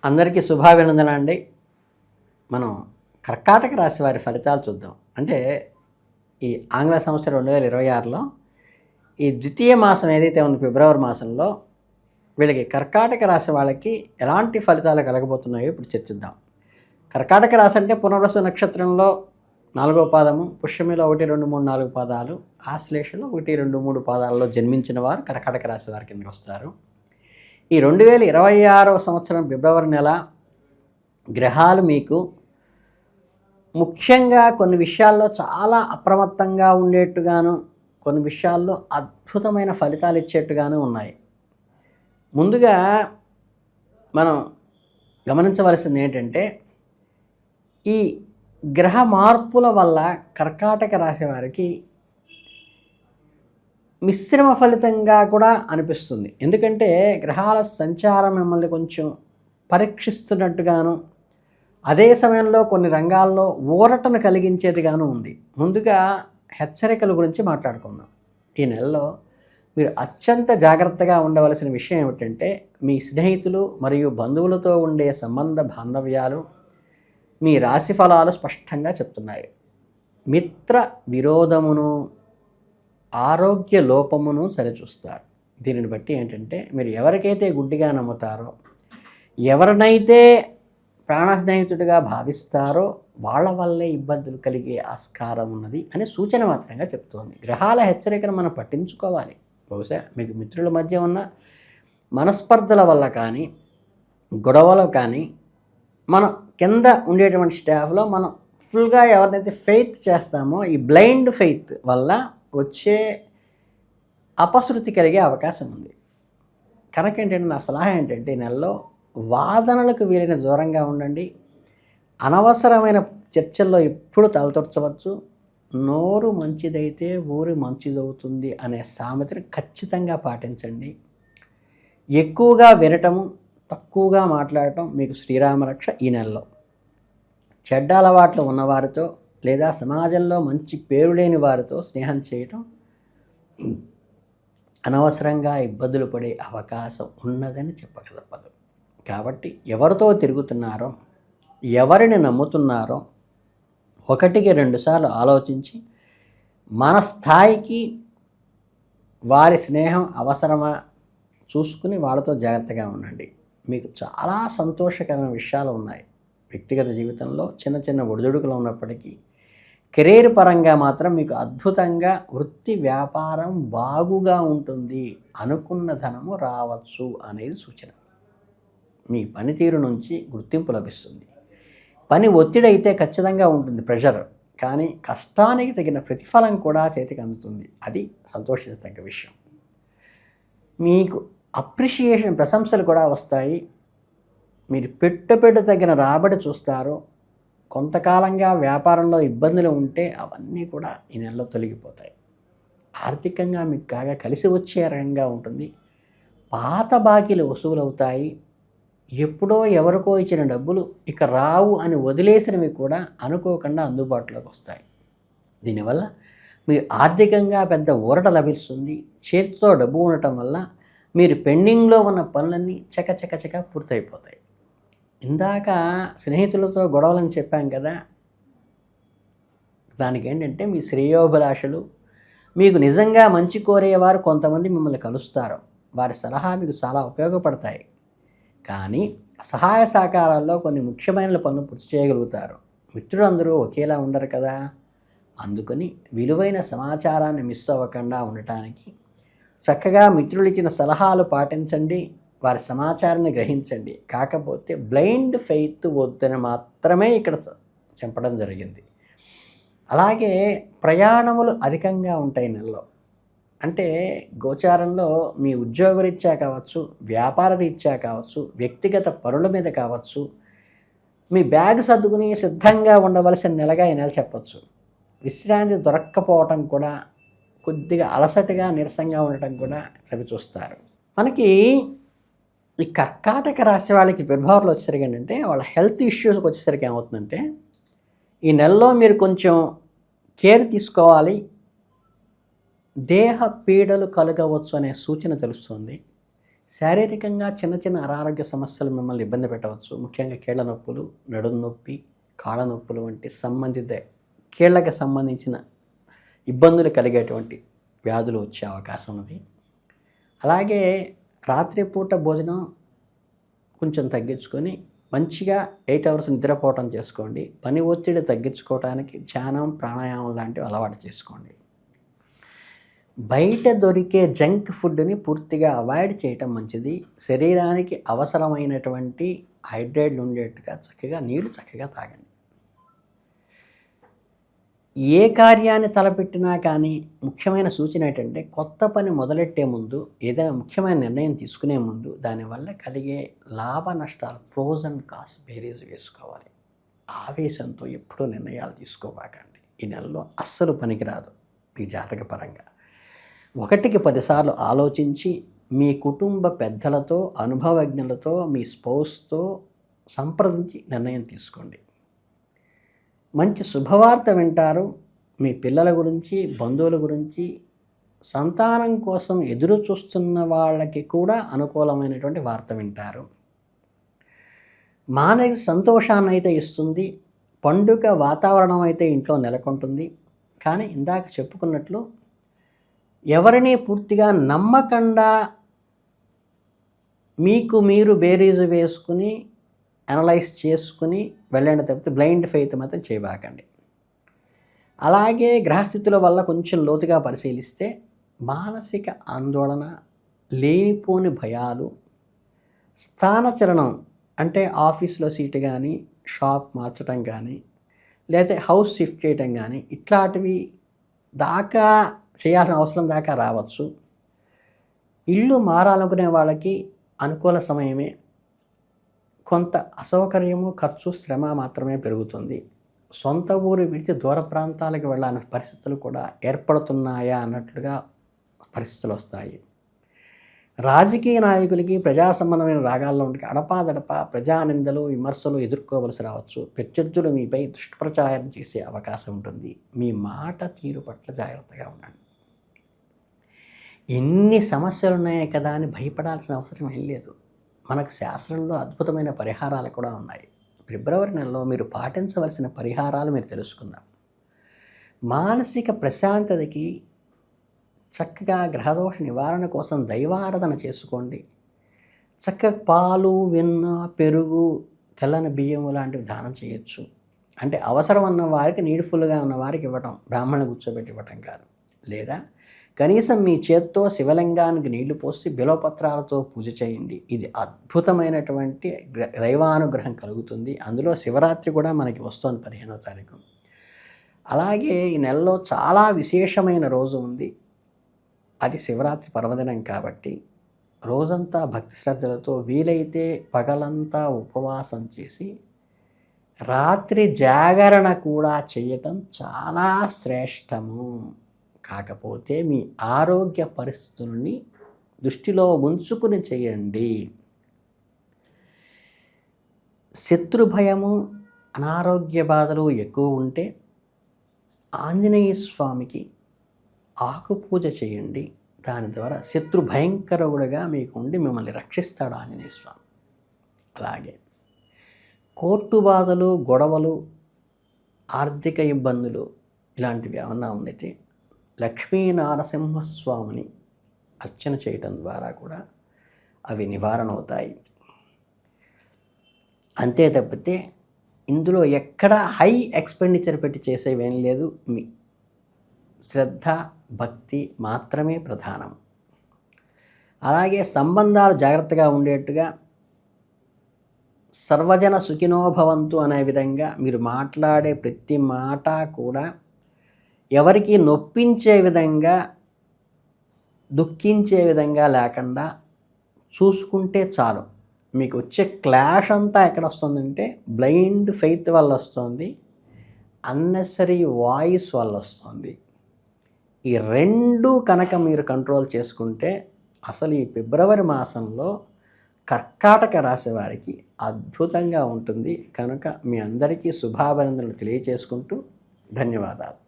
అందరికీ శుభాభినందన అండి. మనం కర్కాటక రాశి వారి ఫలితాలు చూద్దాం. అంటే ఈ ఆంగ్ల సంవత్సరం 2026లో ఈ ద్వితీయ మాసం ఏదైతే ఉందో ఫిబ్రవరి మాసంలో వీళ్ళకి కర్కాటక రాశి వాళ్ళకి ఎలాంటి ఫలితాలు కలగబోతున్నాయో ఇప్పుడు చర్చిద్దాం. కర్కాటక రాశి అంటే పునర్వసు నక్షత్రంలో 4వ పాదము, పుష్యమిలో 1, 2, 3, 4 పాదాలు, ఆశ్లేషలో 1, 2, 3 పాదాలలో జన్మించిన వారు కర్కాటక రాశి వారి కిందకి వస్తారు. ఈ 2026వ సంవత్సరం ఫిబ్రవరి నెల గ్రహాలు మీకు ముఖ్యంగా కొన్ని విషయాల్లో చాలా అప్రమత్తంగా ఉండేట్టుగాను, కొన్ని విషయాల్లో అద్భుతమైన ఫలితాలు ఇచ్చేట్టుగాను ఉన్నాయి. ముందుగా మనం గమనించవలసింది ఏంటంటే, ఈ గ్రహ మార్పుల వల్ల కర్కాటక రాశి వారికి మిశ్రమ ఫలితంగా కూడా అనిపిస్తుంది. ఎందుకంటే గ్రహాల సంచారం మిమ్మల్ని కొంచెం పరీక్షిస్తున్నట్టుగాను, అదే సమయంలో కొన్ని రంగాల్లో ఊరటను కలిగించేదిగాను ఉంది. ముందుగా హెచ్చరికల గురించి మాట్లాడుకుందాం. ఈ నెలలో మీరు అత్యంత జాగ్రత్తగా ఉండవలసిన విషయం ఏమిటంటే, మీ స్నేహితులు మరియు బంధువులతో ఉండే సంబంధ బాంధవ్యాలు మీ రాశి ఫలాలు స్పష్టంగా చెప్తున్నాయి. మిత్ర విరోధమును, ఆరోగ్య లోపమును సరిచూస్తారు. దీనిని బట్టి ఏంటంటే, మీరు ఎవరికైతే గుడ్డిగా నమ్ముతారో, ఎవరినైతే ప్రాణ స్నేహితుడిగా భావిస్తారో వాళ్ళ వల్లే ఇబ్బందులు కలిగే ఆస్కారం ఉన్నది అనే సూచన మాత్రంగా చెప్తోంది. గ్రహాల హెచ్చరికను మనం పట్టించుకోవాలి. బహుశా మీకు మిత్రుల మధ్య ఉన్న మనస్పర్ధల వల్ల కానీ, గొడవలు కానీ, మనం కింద ఉండేటువంటి స్టాఫ్లో మనం ఫుల్గా ఎవరినైతే ఫెయిత్ చేస్తామో, ఈ బ్లైండ్ ఫెయిత్ వల్ల వచ్చే అపశృతి కలిగే అవకాశం ఉంది. కనుక ఏంటంటే, నా సలహా ఏంటంటే, ఈ నెలలో వాదనలకు వీలైన దూరంగా ఉండండి. అనవసరమైన చర్చల్లో ఎప్పుడు తలతొచ్చవచ్చు. నోరు మంచిదైతే ఊరు మంచిదవుతుంది అనే సామెతను ఖచ్చితంగా పాటించండి. ఎక్కువగా వినటము, తక్కువగా మాట్లాడటం మీకు శ్రీరామరక్ష ఈ నెలలో. చెడ్డ అలవాట్లు ఉన్నవారితో లేదా సమాజంలో మంచి పేరు లేని వారితో స్నేహం చేయటం అనవసరంగా ఇబ్బందులు పడే అవకాశం ఉన్నదని చెప్పగలపదు. కాబట్టి ఎవరితో తిరుగుతున్నారో, ఎవరిని నమ్ముతున్నారో 1కి 2 సార్లు ఆలోచించి, మన స్థాయికి వారి స్నేహం అవసరమా చూసుకుని వాళ్ళతో జాగ్రత్తగా ఉండండి. మీకు చాలా సంతోషకరమైన విషయాలు ఉన్నాయి. వ్యక్తిగత జీవితంలో చిన్న చిన్న ఒడిదుడుకులు ఉన్నప్పటికీ కెరీర్ పరంగా మాత్రం మీకు అద్భుతంగా వృత్తి వ్యాపారం బాగుగా ఉంటుంది. అనుకున్న ధనము రావచ్చు అనేది సూచన. మీ పనితీరు నుంచి గుర్తింపు లభిస్తుంది. పని ఒత్తిడి అయితే ఖచ్చితంగా ఉంటుంది, ప్రెషర్, కానీ కష్టానికి తగిన ప్రతిఫలం కూడా చేతికి అందుతుంది. అది సంతోషించదగ్గ విషయం. మీకు అప్రిషియేషన్, ప్రశంసలు కూడా వస్తాయి. మీరు పెట్టు తగిన రాబడి చూస్తారు. కొంతకాలంగా వ్యాపారంలో ఇబ్బందులు ఉంటే అవన్నీ కూడా ఈ నెలలో తొలగిపోతాయి. ఆర్థికంగా మీకు బాగా కలిసి వచ్చే రకంగా ఉంటుంది. పాత బాకీలు వసూలవుతాయి. ఎప్పుడో ఎవరికో ఇచ్చిన డబ్బులు ఇక రావు అని వదిలేసినవి కూడా అనుకోకుండా అందుబాటులోకి వస్తాయి. దీనివల్ల మీరు ఆర్థికంగా పెద్ద ఊరట లభిస్తుంది. చేతితో డబ్బు ఉండటం వల్ల మీరు పెండింగ్లో ఉన్న పనులన్నీ చకచక పూర్తయిపోతాయి. ఇందాక స్నేహితులతో గొడవలని చెప్పాం కదా, దానికి ఏంటంటే మీ శ్రేయోభిలాషలు, మీకు నిజంగా మంచి కోరేవారు కొంతమంది మిమ్మల్ని కలుస్తారు. వారి సలహా మీకు చాలా ఉపయోగపడతాయి. కానీ సహాయ సహకారాల్లో కొన్ని ముఖ్యమైన పనులు పూర్తి చేయగలుగుతారు. మిత్రులందరూ ఒకేలా ఉండరు కదా, అందుకని విలువైన సమాచారాన్ని మిస్ అవ్వకుండా ఉండటానికి చక్కగా మిత్రులు ఇచ్చిన సలహాలు పాటించండి. వారి సమాచారాన్ని గ్రహించండి. కాకపోతే బ్లైండ్ ఫెయిత్ వద్దని మాత్రమే ఇక్కడ చెప్పడం జరిగింది. అలాగే ప్రయాణములు అధికంగా ఉంటాయి నెలలో. అంటే గోచారంలో మీ ఉద్యోగరీత్యా కావచ్చు, వ్యాపార రీత్యా కావచ్చు, వ్యక్తిగత పనుల మీద కావచ్చు, మీ బ్యాగ్ సర్దుకుని సిద్ధంగా ఉండవలసిన నెలగా ఈ నెల చెప్పచ్చు. విశ్రాంతి దొరక్కపోవటం కూడా, కొద్దిగా అలసటగా నీరసంగా ఉండటం కూడా చవిచూస్తారు. మనకి ఈ కర్కాటక రాశి వాళ్ళకి ఫిబ్రవరిలో వచ్చేసరికి ఏంటంటే, వాళ్ళ హెల్త్ ఇష్యూస్కి వచ్చేసరికి ఏమవుతుందంటే, ఈ నెలలో మీరు కొంచెం కేర్ తీసుకోవాలి. దేహ పీడలు కలగవచ్చు అనే సూచన తెలుస్తుంది. శారీరకంగా చిన్న చిన్న అనారోగ్య సమస్యలు మిమ్మల్ని ఇబ్బంది పెట్టవచ్చు. ముఖ్యంగా కీళ్ళ నొప్పులు, నడుము నొప్పి, కాళ్ళ నొప్పులు వంటి సంబంధిత కీళ్ళకి సంబంధించిన ఇబ్బందులు కలిగేటువంటి వ్యాధులు వచ్చే అవకాశం ఉన్నది. అలాగే రాత్రిపూట భోజనం కొంచెం తగ్గించుకొని మంచిగా 8 అవర్స్ నిద్రపోవటం చేసుకోండి. పని ఒత్తిడి తగ్గించుకోవడానికి ధ్యానం, ప్రాణాయామం లాంటివి అలవాటు చేసుకోండి. బయట దొరికే జంక్ ఫుడ్ని పూర్తిగా అవాయిడ్ చేయటం మంచిది. శరీరానికి అవసరమైనటువంటి హైడ్రేట్లు ఉండేట్టుగా నీళ్ళు చక్కగా తాగండి. ఏ కార్యాన్ని తలపెట్టినా కానీ ముఖ్యమైన సూచన ఏంటంటే, కొత్త పని మొదలెట్టే ముందు, ఏదైనా ముఖ్యమైన నిర్ణయం తీసుకునే ముందు దానివల్ల కలిగే లాభ నష్టాలు, ప్రోస్ అండ్ కాన్స్ బేరీజ్ వేసుకోవాలి. ఆవేశంతో ఎప్పుడూ నిర్ణయాలు తీసుకోబాకండి. ఈ నెలలో అస్సలు పనికిరాదు మీ జాతకపరంగా. 1కి 10 సార్లు ఆలోచించి మీ కుటుంబ పెద్దలతో, అనుభవజ్ఞులతో, మీ స్పౌస్తో సంప్రదించి నిర్ణయం తీసుకోండి. మంచి శుభవార్త వింటారు. మీ పిల్లల గురించి, బంధువుల గురించి, సంతానం కోసం ఎదురు చూస్తున్న వాళ్ళకి కూడా అనుకూలమైనటువంటి వార్త వింటారు. మానసిక సంతోషాన్ని అయితే ఇస్తుంది. పండుగ వాతావరణం అయితే ఇంట్లో నెలకొంటుంది. కానీ ఇందాక చెప్పుకున్నట్లు ఎవరిని పూర్తిగా నమ్మకుండా మీకు మీరు బేరీజు వేసుకుని అనలైజ్ చేసుకుని వెళ్ళండి తప్పితే బ్లైండ్ ఫెయిత్ మాత్రం చేయబాకండి. అలాగే గ్రహస్థితుల వల్ల కొంచెం లోతుగా పరిశీలిస్తే మానసిక ఆందోళన, లేనిపోని భయాలు, స్థానచలనం అంటే ఆఫీస్లో సీటు కానీ, షాప్ మార్చడం కానీ, లేదా హౌస్ షిఫ్ట్ చేయడం కానీ ఇట్లాంటివి దాకా చేయాల్సిన అవసరం దాకా రావచ్చు. ఇల్లు మారాలనుకునే వాళ్ళకి అనుకూల సమయమే. కొంత అసౌకర్యము, ఖర్చు, శ్రమ మాత్రమే పెరుగుతుంది. సొంత ఊరు విడిచి దూర ప్రాంతాలకు వెళ్ళాలని పరిస్థితులు కూడా ఏర్పడుతున్నాయా అన్నట్లుగా పరిస్థితులు వస్తాయి. రాజకీయ నాయకులకి ప్రజా సంబంధమైన రాగాల్లో ఉంటే అడపాదడప ప్రజానిందలు, విమర్శలు ఎదుర్కోవలసి రావచ్చు. ప్రత్యర్థులు మీపై దుష్ప్రచారం చేసే అవకాశం ఉంటుంది. మీ మాట తీరు పట్ల జాగ్రత్తగా ఉండండి. ఎన్ని సమస్యలు ఉన్నాయే కదా అని భయపడాల్సిన అవసరం ఏం లేదు. మనకు శాస్త్రంలో అద్భుతమైన పరిహారాలు కూడా ఉన్నాయి. ఫిబ్రవరి నెలలో మీరు పాటించవలసిన పరిహారాలు మీరు తెలుసుకుందాం. మానసిక ప్రశాంతతకి చక్కగా గ్రహదోష నివారణ కోసం దైవారాధన చేసుకోండి. చక్కగా పాలు, వెన్న, పెరుగు, తెల్లని బియ్యం లాంటివి దానం చేయొచ్చు. అంటే అవసరం ఉన్న వారికి, నీడ్ఫుల్గా ఉన్న వారికి ఇవ్వటం, బ్రాహ్మణ కూర్చోబెట్టి ఇవ్వటం కాదు. లేదా కనీసం మీ చేత్తో శివలింగానికి నీళ్లు పోసి బిల్వపత్రాలతో పూజ చేయండి. ఇది అద్భుతమైనటువంటి దైవానుగ్రహం కలుగుతుంది. అందులో శివరాత్రి కూడా మనకి వస్తుంది 15వ తారీఖు. అలాగే ఈ నెలలో చాలా విశేషమైన రోజు ఉంది. అది శివరాత్రి పర్వదినం కాబట్టి రోజంతా భక్తి శ్రద్ధలతో వీలైతే పగలంతా ఉపవాసం చేసి రాత్రి జాగరణ కూడా చేయటం చాలా శ్రేష్టము. కాకపోతే మీ ఆరోగ్య పరిస్థితుల్ని దృష్టిలో ఉంచుకుని చేయండి. శత్రు భయము, అనారోగ్య బాధలు ఎక్కువ ఉంటే ఆంజనేయ స్వామికి ఆకు పూజ చేయండి. దాని ద్వారా శత్రు భయంకరుడుగా మీకు ఉండి మిమ్మల్ని రక్షిస్తాడు ఆంజనేయ స్వామి. అలాగే కోర్టు బాధలు, గొడవలు, ఆర్థిక ఇబ్బందులు ఇలాంటివి ఏమన్నా ఉన్నైతే లక్ష్మీనారసింహస్వామిని అర్చన చేయటం ద్వారా కూడా అవి నివారణ అవుతాయి. అంతే తప్పితే ఇందులో ఎక్కడ హై ఎక్స్పెండిచర్ పెట్టి చేసేవేం లేదు. మీ శ్రద్ధ, భక్తి మాత్రమే ప్రధానం. అలాగే సంబంధాలు జాగ్రత్తగా ఉండేట్టుగా సర్వజన సుఖినోభవంతు అనే విధంగా మీరు మాట్లాడే ప్రతి మాట కూడా ఎవరికి నొప్పించే విధంగా, దుఃఖించే విధంగా లేకుండా చూసుకుంటే చాలు. మీకు వచ్చే క్లాష్ అంతా ఎక్కడ వస్తుందంటే బ్లైండ్ ఫెయిత్ వల్ల వస్తుంది, అన్నెసరీ వాయిస్ వల్ల వస్తుంది. ఈ రెండు కనుక మీరు కంట్రోల్ చేసుకుంటే అసలు ఈ ఫిబ్రవరి మాసంలో కర్కాటక రాశి వారికి అద్భుతంగా ఉంటుంది. కనుక మీ అందరికీ శుభాభినందనలు తెలియచేసుకుంటూ ధన్యవాదాలు.